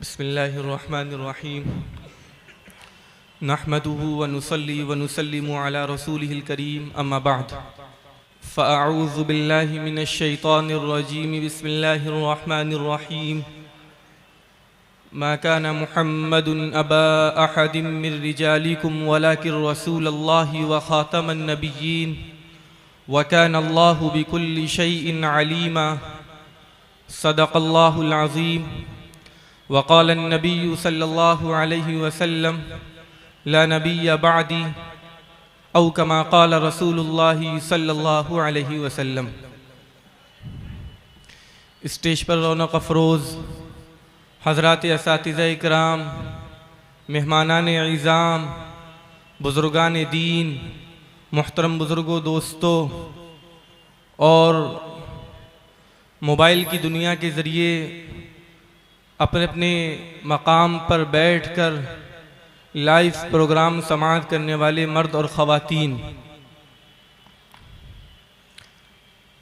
बिस्मिल्लाहिर्रहमानिर्रहीम नहमदुहु व नुसल्ली व नुसल्लिमु अला रसूलिहिल करीम अम्मा बअद फ़अऊज़ु बिल्लाहि मिनश शैतानिर रजीम बिस्मिल्लाहिर्रहमानिर्रहीम मा काना मुहम्मदुन अबा अहदिम मिर रिजालिकुम वलाकिन रसूलल्लाहि व खातमन नबिय्यीन व काना अल्लाहु बिकुल्लि शैइन अलीमा सदक़ल्लाहुल अज़ीम वक़ाल नबी सल्लल्लाहु अलैहि वसल्लम ला नबिय्य बअदी औ कमा क़ाल रसूलुल्लाहि सल्लल्लाहु अलैहि वसल्लम। स्टेज पर रौनक अफरोज़ हज़रात असातिज़ा इकराम, मेहमानान इज़ाम, बुज़ुर्गान दीन, मुहतरम बुज़ुर्गों, दोस्तों और मोबाइल की दुनिया के ज़रिए अपने अपने मकाम पर बैठकर लाइव प्रोग्राम समाअत करने वाले मर्द और ख़वातीन,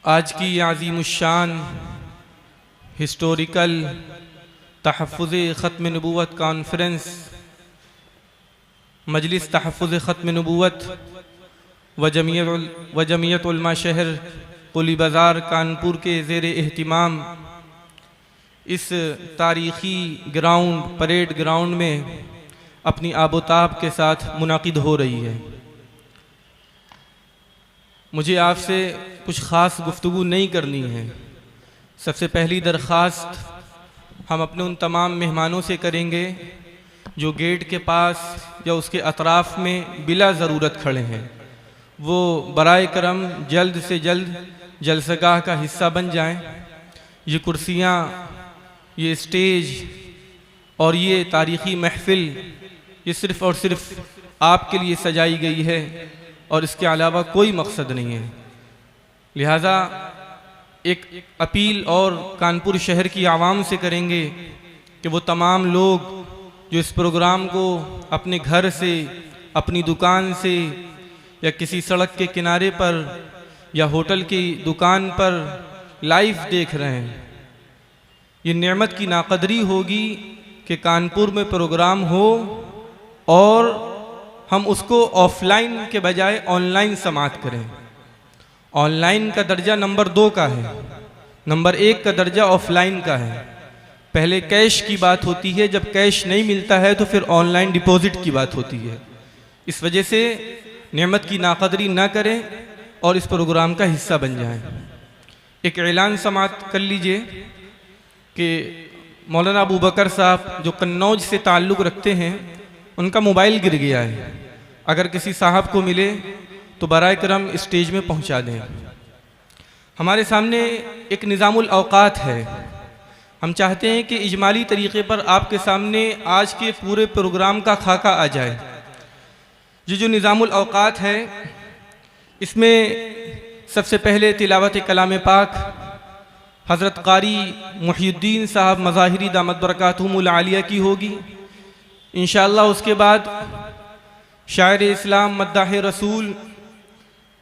आज की अज़ीमुश्शान हिस्टोरिकल तहफ़्फ़ुज़ ख़त्म नबूवत कॉन्फ्रेंस, मजलिस तहफ़्फ़ुज़ ख़त्म नबूवत व जमियत उलमा शहर कुली बाज़ार कानपुर के ज़ेर एहतिमाम इस तारीख़ी ग्राउंड, परेड ग्राउंड में अपनी आबोताब के साथ मुनाकिद हो रही है। मुझे आपसे कुछ ख़ास गुफ्तगू नहीं करनी है। सबसे पहली दरख्वास्त हम अपने उन तमाम मेहमानों से करेंगे जो गेट के पास या उसके अतराफ़ में बिला ज़रूरत खड़े हैं, वो बराए करम जल्द से जल्द जलसगाह का हिस्सा बन जाएं। ये कुर्सियाँ, ये स्टेज और ये तारीख़ी महफ़िल ये सिर्फ़ और सिर्फ आपके लिए सजाई गई है और इसके अलावा कोई मकसद नहीं है। लिहाजा एक अपील और कानपुर शहर की आवाम से करेंगे कि वो तमाम लोग जो इस प्रोग्राम को अपने घर से, अपनी दुकान से या किसी सड़क के किनारे पर या होटल की दुकान पर लाइव देख रहे हैं, ये नेमत की नाकदरी होगी कि कानपुर में प्रोग्राम हो और हम उसको ऑफलाइन के बजाय ऑनलाइन समाअत करें। ऑनलाइन का दर्जा नंबर 2 का है, नंबर 1 का दर्जा ऑफलाइन का है। पहले कैश की बात होती है, जब कैश नहीं मिलता है तो फिर ऑनलाइन डिपॉजिट की बात होती है। इस वजह से नेमत की नाकदरी ना करें और इस प्रोग्राम का हिस्सा बन जाएं। एक ऐलान समाअत कर लीजिए कि मौलाना अबू बकर साहब जो कन्नौज से ताल्लुक़ रखते हैं, उनका मोबाइल गिर गया है। अगर किसी साहब को मिले तो बराए करम स्टेज में पहुंचा दें। हमारे सामने एक निज़ामुल औक़ात है। हम चाहते हैं कि इजमाली तरीक़े पर आपके सामने आज के पूरे प्रोग्राम का खाका आ जाए। ये जो निज़ामुल औक़ात है, इसमें सबसे पहले तिलावत कलाम पाक हज़रत क़ारी मुहियुद्दीन साहब मज़ाहिरी दामत बरकातुहुमुल आलिया की होगी। इंशाअल्लाह उसके बाद शायर इस्लाम मद्दाह रसूल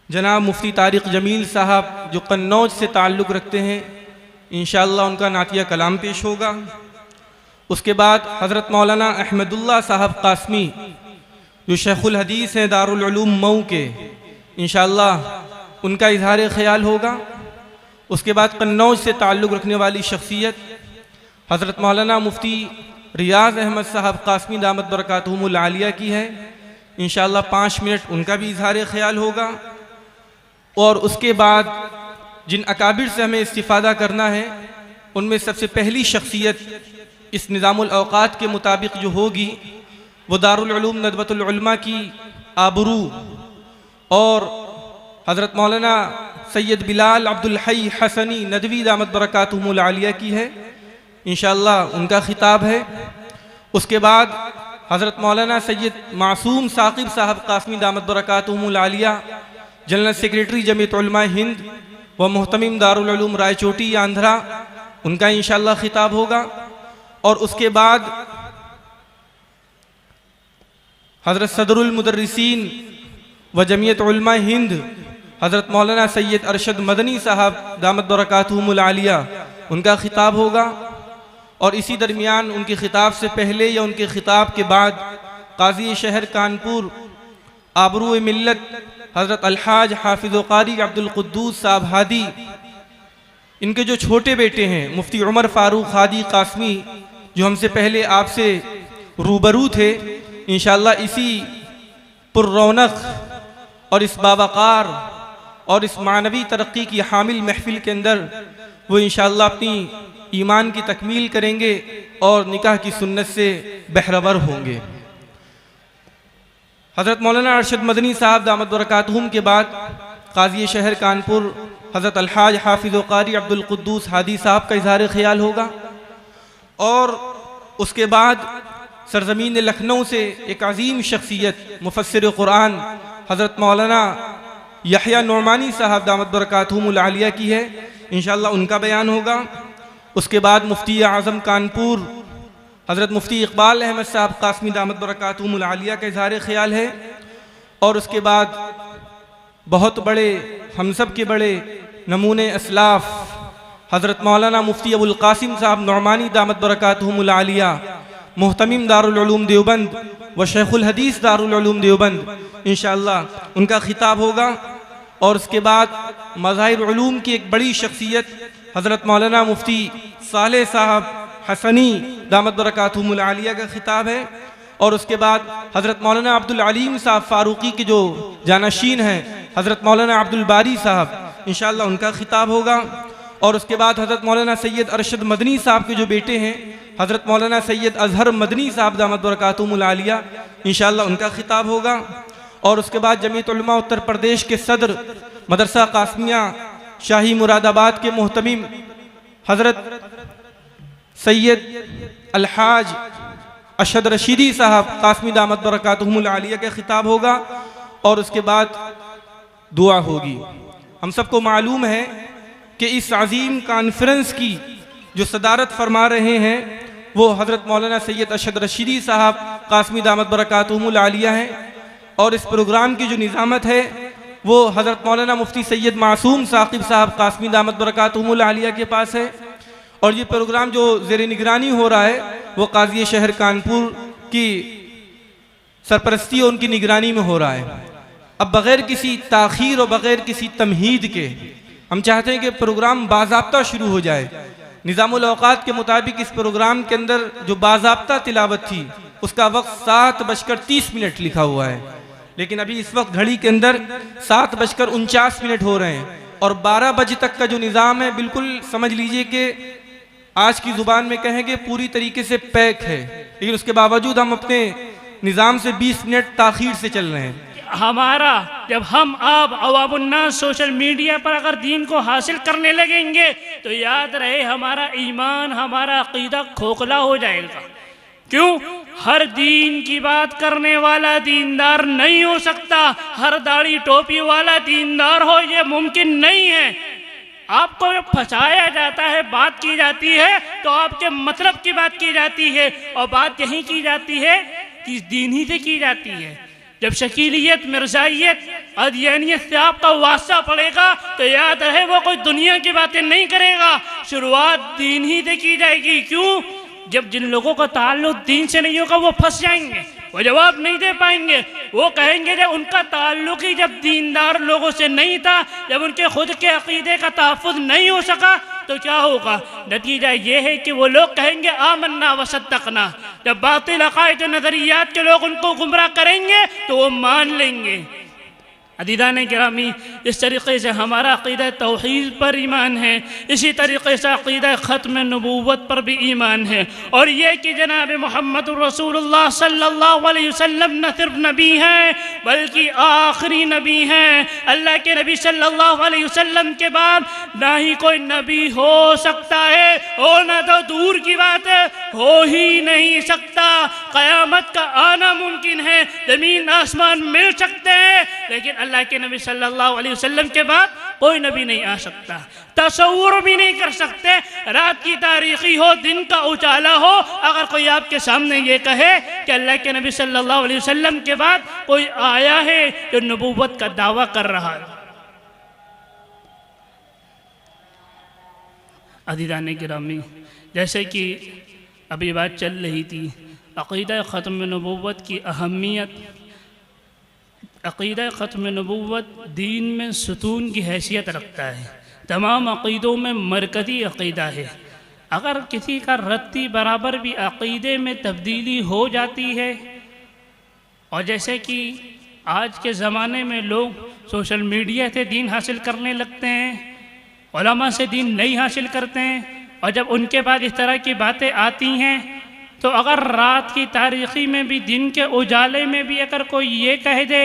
जनाब मुफ्ती तारिक जमील साहब जो कन्नौज से ताल्लुक़ रखते हैं, इंशाअल्लाह उनका नातिया कलाम पेश होगा। उसके बाद हज़रत मौलाना अहमदुल्लाह साहब कासमी जो शेखुल हदीस हैं दारुल उलूम मऊ के, इंशाअल्लाह उनका इज़हार ख़याल होगा। उसके बाद कन्नौज से ताल्लुक़ रखने वाली शख्सियत हज़रत मौलाना मुफ्ती रियाज़ अहमद साहब कासमी दामत बरकातुहुमुल आलिया की है। इंशाअल्लाह 5 मिनट उनका भी इज़हार ख़याल होगा। और उसके बाद जिन अकाबिर से हमें इस्तिफ़ादा करना है, उनमें सबसे पहली शख्सियत इस निज़ामुल औक़ात के मुताबिक जो होगी वो दारुल उलूम नदवतुल उलमा की आबरू और हज़रत मौलाना सैयद बिलाल अब्दुल हई हसनी नदवी दामत बरकातुहुमुल आलिया की है। इंशाअल्लाह उनका खिताब है। उसके बाद हज़रत मौलाना सैयद मासूम साकिब साहब कासमी दामत बरकातुहुमुल आलिया जनरल सेक्रेटरी जमीयत उलमा हिंद व मुहतमिम दारुल उलूम रायचोटी आंध्रा, उनका इंशाअल्लाह खिताब होगा। और उसके बाद हज़रत सदरुल मुदर्रिसीन व जमीयत उलमा हिंद हज़रत मौलाना सैयद अरशद मदनी साहब दामत बरकातुहुमुल आलिया, उनका खिताब होगा। और इसी दरमियान उनके ख़िताब से पहले या उनके ख़िताब के बाद काज़ी शहर कानपुर आबरू मिल्लत हज़रत अलहाज हाफिज़ क़ारी अब्दुल क़ुद्दूस साहब हादी, इनके जो छोटे बेटे हैं मुफ्ती उमर फ़ारूक हादी कासमी, जो हमसे पहले आपसे रूबरू थे, इंशाअल्लाह इसी पुर्रौनक और इस बावकार और इस मानवी तरक्की की हामिल महफिल के अंदर वो इंशाअल्लाह अपनी ईमान की तकमील करेंगे और निकाह की सुन्नत से बहरवर होंगे। हज़रत मौलाना अरशद मदनी साहब दामत बरकातहुम के बाद काज़ी शहर कानपुर हज़रत अलहाज हाफिज़ क़ारी अब्दुल क़ुद्दूस हादी साहब का इज़हार ख़याल होगा और उसके बाद सरज़मीन लखनऊ से एक अज़ीम शख्सियत मुफस्सिर क़ुरान हज़रत मौलाना यहया नौमानी साहब दामत बरकातहुमुल आलिया की है, इंशाअल्लाह उनका बयान होगा। उसके बाद मुफ्ती आज़म कानपुर हज़रत मुफ्ती इकबाल अहमद साहब कासमी दामत बरकातहुमुल आलिया का इज़हार ख़याल है और उसके बाद बहुत बड़े हम सब के बड़े नमूने असलाफ़ हज़रत मौलाना मुफ्ती अबुल क़ासिम साहब नौमानी दामत बरकातहुमुल आलिया मुहतमिम दारुल उलूम देवबंद व शेखुल हदीस दारुल उलूम देवबंद, इंशाअल्लाह उनका खिताब होगा। और उसके बाद मज़ाहिर उलूम की एक बड़ी शख्सियत हज़रत मौलाना मुफ्ती सालेह साहब हसनी दामत बरकातहुमुल आलिया का खिताब है और उसके बाद हज़रत मौलाना अब्दुल अलीम साहब फ़ारूकी के जो जानशीन हैं हज़रत मौलाना अब्दुल बारी साहब, इंशाअल्लाह उनका खिताब होगा। और उसके बाद हज़रत मौलाना सैयद अरशद मदनी साहब के जो बेटे हैं हज़रत मौलाना सैयद अज़हर मदनी साहब दामत बरकातहुमुल आलिया, इंशाअल्लाह उनका खिताब होगा। और उसके बाद जमीयत उलमा उत्तर प्रदेश के सदर मदरसा कासमिया शाही मुरादाबाद के मुहतमिम हज़रत सैयद अलहाज अशद रशीदी साहब कासमी दामत बरकातहुमुल आलिया का खिताब होगा और उसके बाद दुआ होगी। हम सबको मालूम है कि इस अजीम कॉन्फ्रेंस की जो सदारत फरमा रहे हैं वो हज़रत मौलाना सैयद अशद रशीदी साहब कासमी दामत बरकातहुमुल आलिया हैं और इस प्रोग्राम की जो निज़ामत है वो हज़रत मौलाना मुफ्ती सैयद मासूम साकिब साहब कासमी दामत बरकातहुमुल आलिया के पास है। और ये प्रोग्राम जो ज़ेर निगरानी हो रहा है वो काज़ी शहर कानपुर की सरपरस्ती और उनकी निगरानी में हो रहा है। अब बग़ैर किसी ताख़ीर और बग़ैर किसी तमहीद के हम चाहते हैं कि प्रोग्राम बाज़ाब्ता शुरू हो जाए। निज़ामुल औक़ात के मुताबिक इस प्रोग्राम के अंदर जो बाज़ाब्ता तिलावत थी उसका वक्त 7:30 लिखा हुआ है, लेकिन अभी इस वक्त घड़ी के अंदर 7:49 हो रहे हैं और 12 बजे तक का जो निज़ाम है बिल्कुल समझ लीजिए कि आज की ज़ुबान में कहेंगे पूरी तरीके से पैक है, लेकिन उसके बावजूद हम अपने निज़ाम से 20 मिनट ताख़ीर से चल रहे हैं। हमारा जब हम आप अवामुन्नास सोशल मीडिया पर अगर दीन को हासिल करने लगेंगे तो याद रहे हमारा ईमान हमारा अक़ीदा खोखला हो जाएगा। क्यों? हर दीन की बात करने वाला दीनदार नहीं हो सकता, हर दाढ़ी टोपी वाला दीनदार हो ये मुमकिन नहीं है। आपको जब फंसाया जाता है, बात की जाती है तो आपके मतलब की बात की जाती है और बात यही की जाती है कि दीन ही से की जाती है। जब शकीलियत मिर्जाइयत अदियानियत से आपका वास्ता पड़ेगा तो याद रहे वो कोई दुनिया की बातें नहीं करेगा, शुरुआत दीन ही से की जाएगी। क्यों? जब जिन लोगों का ताल्लुक दीन से नहीं होगा वो फंस जाएंगे, वो जवाब नहीं दे पाएंगे। वो कहेंगे जब उनका ताल्लुक ही जब दीनदार लोगों से नहीं था, जब उनके खुद के अकीदे का तहफ़्फ़ुज़ नहीं हो सका तो क्या होगा? नतीजा ये है कि वो लोग कहेंगे आमन्ना व सद्दक़ना। जब बातिल अक़ाइद नज़रियात के लोग उनको गुमराह करेंगे तो वो मान लेंगे। अदीदान गिरामी, इस तरीक़े से हमारा अक़ीदा तौहीद पर ईमान है, इसी तरीक़े से अक़ीदा ख़त्म नबूवत पर भी ईमान है। और ये कि जनाब मोहम्मद रसूलुल्लाह सल्लल्लाहु अलैहि वसल्लम न सिर्फ नबी हैं बल्कि आखिरी नबी हैं। अल्लाह के नबी सल्लल्लाहु अलैहि वसल्लम के बाद ना ही कोई नबी हो सकता है और ना तो दूर की बात है हो ही नहीं सकता। क़यामत का आना मुमकिन है, ज़मीन आसमान मिल सकते हैं, लेकिन अल्लाह के नबी सल्लल्लाहु अलैहि वसल्लम के बाद कोई नबी नहीं आ सकता। तसव्वुर भी नहीं कर सकते। रात की तारीखी हो, दिन का उजाला हो, अगर कोई आपके सामने ये कहे कि अल्लाह के नबी सल्लल्लाहु अलैहि वसल्लम के बाद कोई आया है जो नबूवत का दावा कर रहा है। अज़ीज़ान गिरामी, जैसे कि अभी बात चल रही थी अक़ीदा ख़त्म नबूवत की अहमियत। अक़ीदा ख़त्म नबूवत दीन में सुतून की हैसियत रखता है, तमाम अक़ीदों में मरकज़ी अक़ीदा है। अगर किसी का रत्ती बराबर भी अक़ीदे में तब्दीली हो जाती है, और जैसे कि आज के ज़माने में लोग सोशल मीडिया से दीन हासिल करने लगते हैं, उलमा से दीन नहीं हासिल करते हैं, और जब उनके बाद इस तरह की बातें आती हैं तो अगर रात की तारीख़ी में भी दिन के उजाले में भी अगर कोई ये कह दे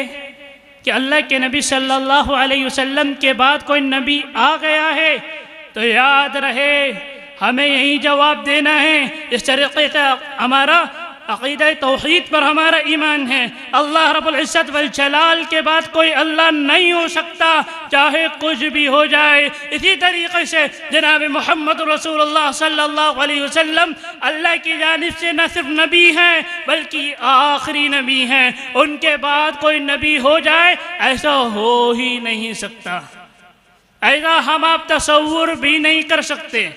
कि अल्लाह के नबी सल्लल्लाहु अलैहि वसल्लम के बाद कोई नबी आ गया है, तो याद रहे हमें यही जवाब देना है। इस तरीक़े से हमारा अक़ीदा तौहीद पर हमारा ईमान है। अल्लाह रब्बुल इज़्ज़त वल जलाल के बाद कोई अल्लाह नहीं हो सकता, चाहे कुछ भी हो जाए। इसी तरीक़े से जनाब मोहम्मद रसूलुल्लाह सल्लल्लाहु अलैहि वसल्लम अल्लाह की जानिब से न सिर्फ नबी हैं बल्कि आखिरी नबी हैं। उनके बाद कोई नबी हो जाए ऐसा हो ही नहीं सकता, ऐसा हम आप तसव्वुर भी नहीं कर सकते।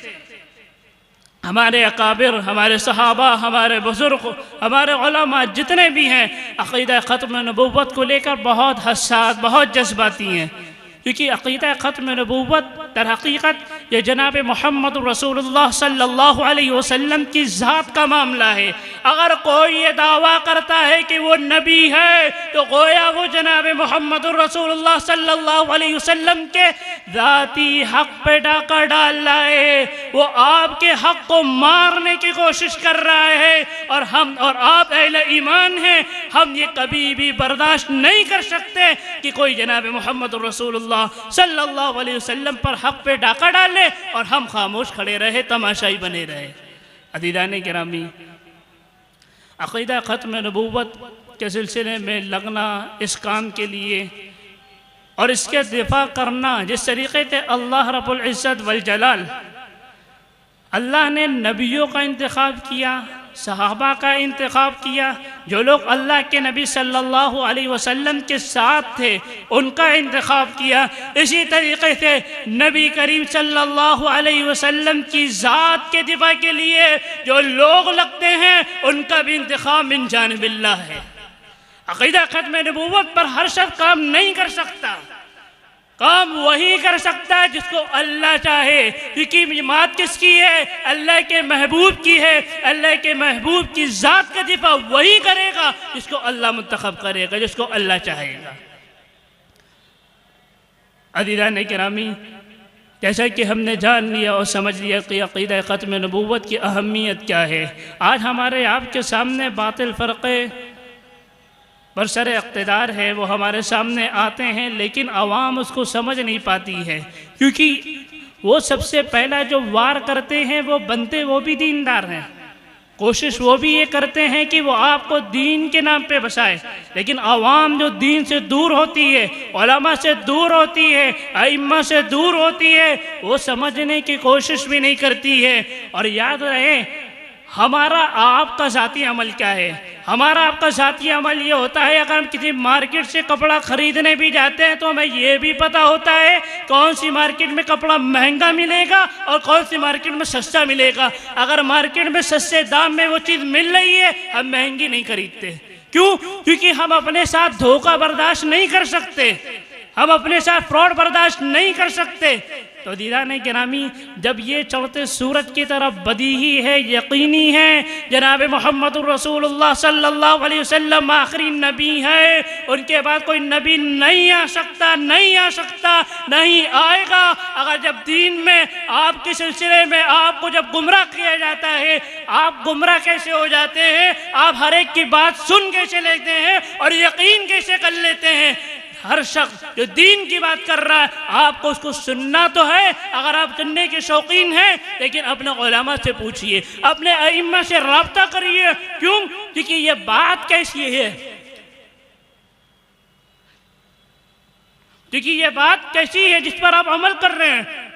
हमारे अकाबिर, हमारे सहाबा, हमारे बुज़ुर्ग, हमारे उलमा जितने भी हैं अक़ीदा ख़त्म नबूवत को लेकर बहुत हसास, बहुत जज्बाती हैं, क्योंकि अक़ीदा ख़त्म नबूवत दर हकीकत ये जनाब मोहम्मद रसूलुल्लाह सल्लल्लाहु अलैहि वसल्लम की ज़ात का मामला है। अगर कोई ये दावा करता है कि वो नबी है तो गोया वो जनाब मोहम्मद रसूलुल्लाह सल्लल्लाहु अलैहि वसल्लम के ज़ाती हक़ पे डाका डाल रहा है, वो आपके हक़ को मारने की कोशिश कर रहा है। और हम और आप अहले ईमान हैं, हम ये कभी भी बर्दाश्त नहीं कर सकते कि कोई जनाब मोहम्मद रसूलुल्लाह सल्लल्लाहु अलैहि वसल्लम पर हक़ पे डाका डाले और हम खामोश खड़े रहे, तमाशाई बने रहे। अज़ीज़ान गिरामी, अक़ीदा ख़त्म नबूवत के सिलसिले में लगना इस काम के लिए और इसके दिफा करना जिस तरीक़े से अल्लाह रब्बुल इज़्ज़त वल जलाल, अल्लाह ने नबियों का इंतखाब किया, सहाबा का इंतखाब किया, जो लोग अल्लाह के नबी सल्लल्लाहु अलैहि वसल्लम के साथ थे उनका इंतखाब किया। इसी तरीक़े से नबी करीम सल्लल्लाहु अलैहि वसल्लम की ज़ात के दिफा के लिए जो लोग लगते हैं उनका भी इंतखाब मिन जानिबिल्लाह है। अक़ीदा ख़त्म नबूवत पर हर शख्स काम नहीं कर सकता, काम वही कर सकता है जिसको अल्लाह चाहे, क्योंकि बात किसकी है? अल्लाह के महबूब की है। अल्लाह के महबूब की ज़ात का दिफा वही करेगा जिसको अल्लाह मुंतखब करेगा, जिसको अल्लाह चाहेगा। अज़ीज़ान गिरामी, जैसा कि हमने जान लिया और समझ लिया कि अक़ीदा ख़त्म नबूवत की अहमियत क्या है, आज हमारे आपके सामने बातिल फ़रक़े बरसर इक़्तिदार है, वो हमारे सामने आते हैं, लेकिन आवाम उसको समझ नहीं पाती है, क्योंकि वो सबसे पहला जो वार करते हैं वो बनते वो भी दीनदार हैं। कोशिश वो भी ये करते हैं कि वो आपको दीन के नाम पे बसाए, लेकिन आवाम जो दीन से दूर होती है, उलमा से दूर होती है, अइम्मा से दूर होती है, वो समझने की कोशिश भी नहीं करती है। और याद रहे, हमारा आपका ज़ाती अमल क्या है? हमारा आपका ज़ाती अमल ये होता है, अगर हम किसी मार्केट से कपड़ा ख़रीदने भी जाते हैं तो हमें ये भी पता होता है कौन सी मार्केट में कपड़ा महंगा मिलेगा और कौन सी मार्केट में सस्ता मिलेगा। अगर मार्केट में सस्ते दाम में वो चीज़ मिल रही है, हम महंगी नहीं खरीदते। क्यों? क्योंकि हम अपने साथ धोखा बर्दाश्त नहीं कर सकते, हम अपने साथ फ्रॉड बर्दाश्त नहीं कर सकते। तो दीदाने गिरामी, जब ये चढ़ते सूरज की तरफ बदीही है, यकीनी है जनाब मोहम्मद रसूलुल्लाह सल्लल्लाहु अलैहि वसल्लम आखिरी नबी है, उनके बाद कोई नबी नहीं आ सकता, नहीं आ सकता, नहीं आएगा। अगर जब दीन में आपके सिलसिले में आपको जब गुमराह किया जाता है, आप गुमराह कैसे हो जाते हैं? आप हर एक की बात सुन कैसे लेते हैं और यकीन कैसे कर लेते हैं? हर शख्स जो दीन की बात कर रहा है, आपको उसको सुनना तो है, अगर आप सुनने के शौकीन हैं, लेकिन अपने उलमा से पूछिए, अपने अइम्मा से राब्ता करिए। क्यों? क्योंकि ये बात कैसी है, क्योंकि ये बात कैसी है जिस पर आप अमल कर रहे हैं।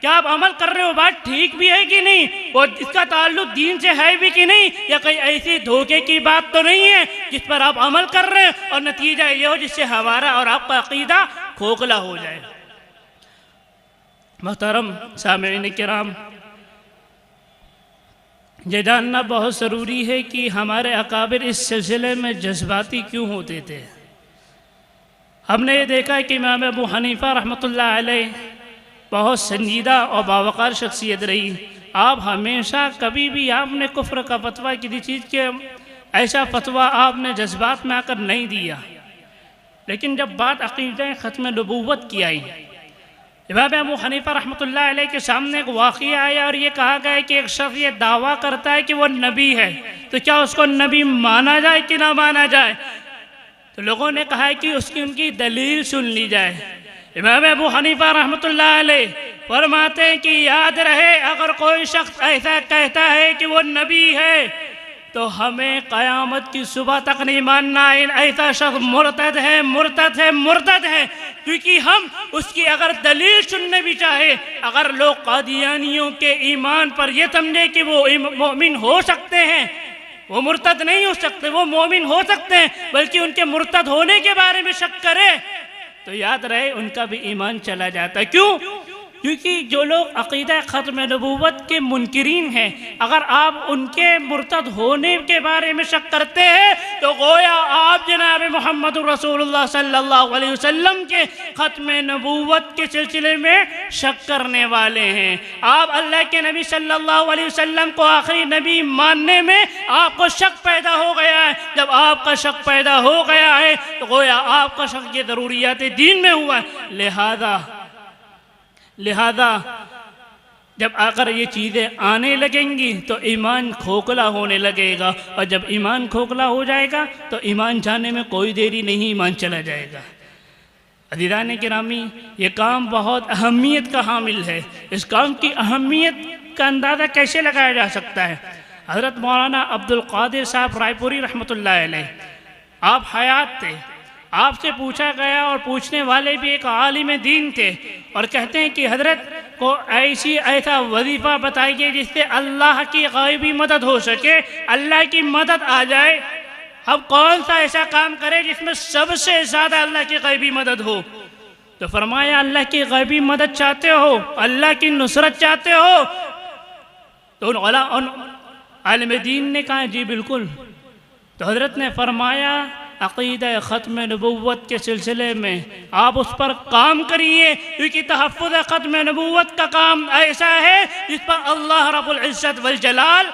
क्या आप अमल कर रहे हो, बात ठीक भी है कि नहीं, और इसका ताल्लुक दीन से है भी कि नहीं, या कहीं ऐसी धोखे की बात तो नहीं है जिस पर आप अमल कर रहे हैं और नतीजा ये हो जिससे हमारा और आपका अकीदा खोखला हो जाए। मोहतरम सामईन किराम, ये जानना बहुत ज़रूरी है कि हमारे अकाबिर इस सिलसिले में जज्बाती क्यों होते थे। हमने ये देखा कि इमाम अबू हनीफ़ा रहमतुल्लाह अलैह बहुत संजीदा और बावक़ार शख्सियत रही। आप हमेशा कभी भी आपने कुफ्र का फतवा किसी चीज़ के ऐसा फतवा आपने जज्बात में आकर नहीं दिया। लेकिन जब बात अक़ीदा ख़त्म नबूवत की आई, इमाम अबू हनीफ़ा रहमतुल्लाह अलैह के सामने एक वाक़या आया और ये कहा गया कि एक शख्स ये दावा करता है कि वो नबी है, तो क्या उसको नबी माना जाए कि ना माना जाए। तो लोगों ने कहा है कि उसकी उनकी दलील सुन ली जाए। इमाम अबू हनीफ़ा रहमतुल्लाह अलैह फरमाते हैं कि याद रहे, अगर कोई शख्स ऐसा कहता है कि वो नबी है तो हमें क़यामत की सुबह तक नहीं मानना है। ऐसा शख्स मुर्तद है, मुर्तद है, मुर्तद है। क्योंकि हम उसकी अगर दलील सुनने भी चाहे, अगर लोग कादियानियों के ईमान पर यह समझे कि वो मोमिन हो सकते हैं, वो मुर्तद नहीं हो सकते, वो मोमिन हो सकते हैं, बल्कि उनके मुर्तद होने के बारे में शक करे, तो याद रहे उनका भी ईमान चला जाता है। क्यों? क्योंकि जो लोग अक़ीदा ख़त्म नबूवत के मुनकिरीन हैं, अगर आप उनके मुर्तद होने के बारे में शक करते हैं तो गोया आप जनाब मोहम्मद रसूलुल्लाह सल्लल्लाहु अलैहि वसल्लम के ख़त्म नबूवत के सिलसिले में शक करने वाले हैं। आप अल्लाह के नबी सल्लल्लाहु अलैहि वसल्लम को आखिरी नबी मानने में आपको शक पैदा हो गया है। जब आपका शक पैदा हो गया है तो गोया आपका शक ये ज़रूरियात दीन में हुआ है। लिहाजा जब अगर ये चीज़ें आने लगेंगी तो ईमान खोखला होने लगेगा, और जब ईमान खोखला हो जाएगा तो ईमान जाने में कोई देरी नहीं, ईमान चला जाएगा। अज़ीज़ान किरामी, ये काम बहुत अहमियत का हामिल है। इस काम की अहमियत का अंदाज़ा कैसे लगाया जा सकता है? हज़रत मौलाना अब्दुल क़ादिर साहब रायपुरी रहमतुल्लाह अलैह, आप हयात थे, आपसे पूछा गया और पूछने वाले भी एक आलिम दीन थे, और कहते हैं कि हज़रत को ऐसा वजीफ़ा बताइए जिससे अल्लाह की ग़ैबी मदद हो सके, अल्लाह की मदद आ जाए। अब कौन सा ऐसा काम करे जिसमें सबसे ज़्यादा अल्लाह की ग़ैबी मदद हो? तो फरमाया, अल्लाह की ग़ैबी मदद चाहते हो, अल्लाह की नुसरत चाहते हो? तो उन आलिम दीन ने कहा जी बिल्कुल। तो हज़रत ने फरमाया, अक़ीदा ख़त्म नबूवत के सिलसिले में आप उस पर काम करिए, क्योंकि तहफ़्फ़ुज़ ख़त्म नबूवत का काम ऐसा है जिस पर अल्लाह रब्बुल इज़्ज़त वल जलाल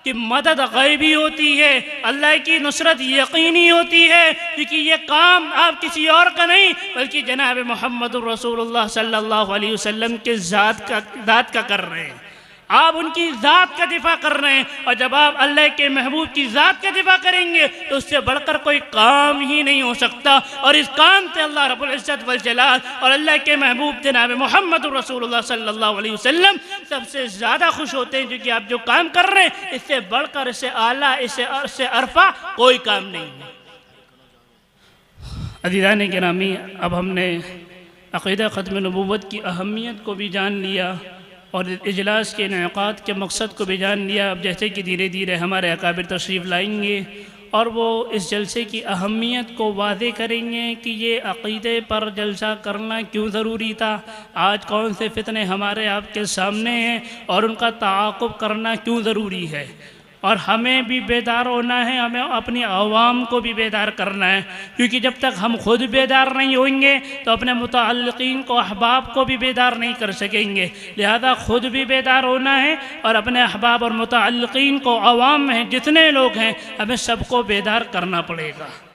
की मदद ग़ैबी होती है, अल्लाह की नुसरत यकीनी होती है। क्योंकि ये काम आप किसी और का नहीं बल्कि जनाब मोहम्मद रसूलुल्लाह सल्लल्लाहु अलैहि वसल्लम के ज़ात का कर रहे हैं। आप उनकी ज़ात का दिफा कर रहे हैं, और जब आप अल्लाह के महबूब की ज़ात का दिफा करेंगे तो उससे बढ़कर कोई काम ही नहीं हो सकता। और इस काम से अल्लाह रब्बुल इज़्ज़त वल जलाल और अल्लाह के महबूब जनाब मोहम्मद रसूलुल्लाह सल्लल्लाहु अलैहि वसल्लम सबसे ज़्यादा खुश होते हैं, क्योंकि आप जो काम कर रहे हैं इससे बढ़कर, इससे आला, इससे अरफा कोई काम नहीं है। अज़ीज़ान किरामी, अब हमने अक़ीदा ख़त्म नबूवत की अहमियत को भी जान लिया और इजलास के इनेकाद के मकसद को भी जान लिया। अब जैसे कि धीरे धीरे हमारे अकाबिर तशरीफ़ लाएंगे और वो इस जलसे की अहमियत को वाज़े करेंगे कि ये अक़ीदे पर जलसा करना क्यों ज़रूरी था, आज कौन से फ़ितने हमारे आपके सामने हैं और उनका ताक़ुब करना क्यों ज़रूरी है। और हमें भी बेदार होना है, हमें अपनी आवाम को भी बेदार करना है, क्योंकि जब तक हम खुद बेदार नहीं होंगे तो अपने मुतअल्लिक़ीन को, अहबाब को भी बेदार नहीं कर सकेंगे। लिहाजा खुद भी बेदार होना है और अपने अहबाब और मुतअल्लिक़ीन को, आवाम में जितने लोग हैं, हमें सबको बेदार करना पड़ेगा।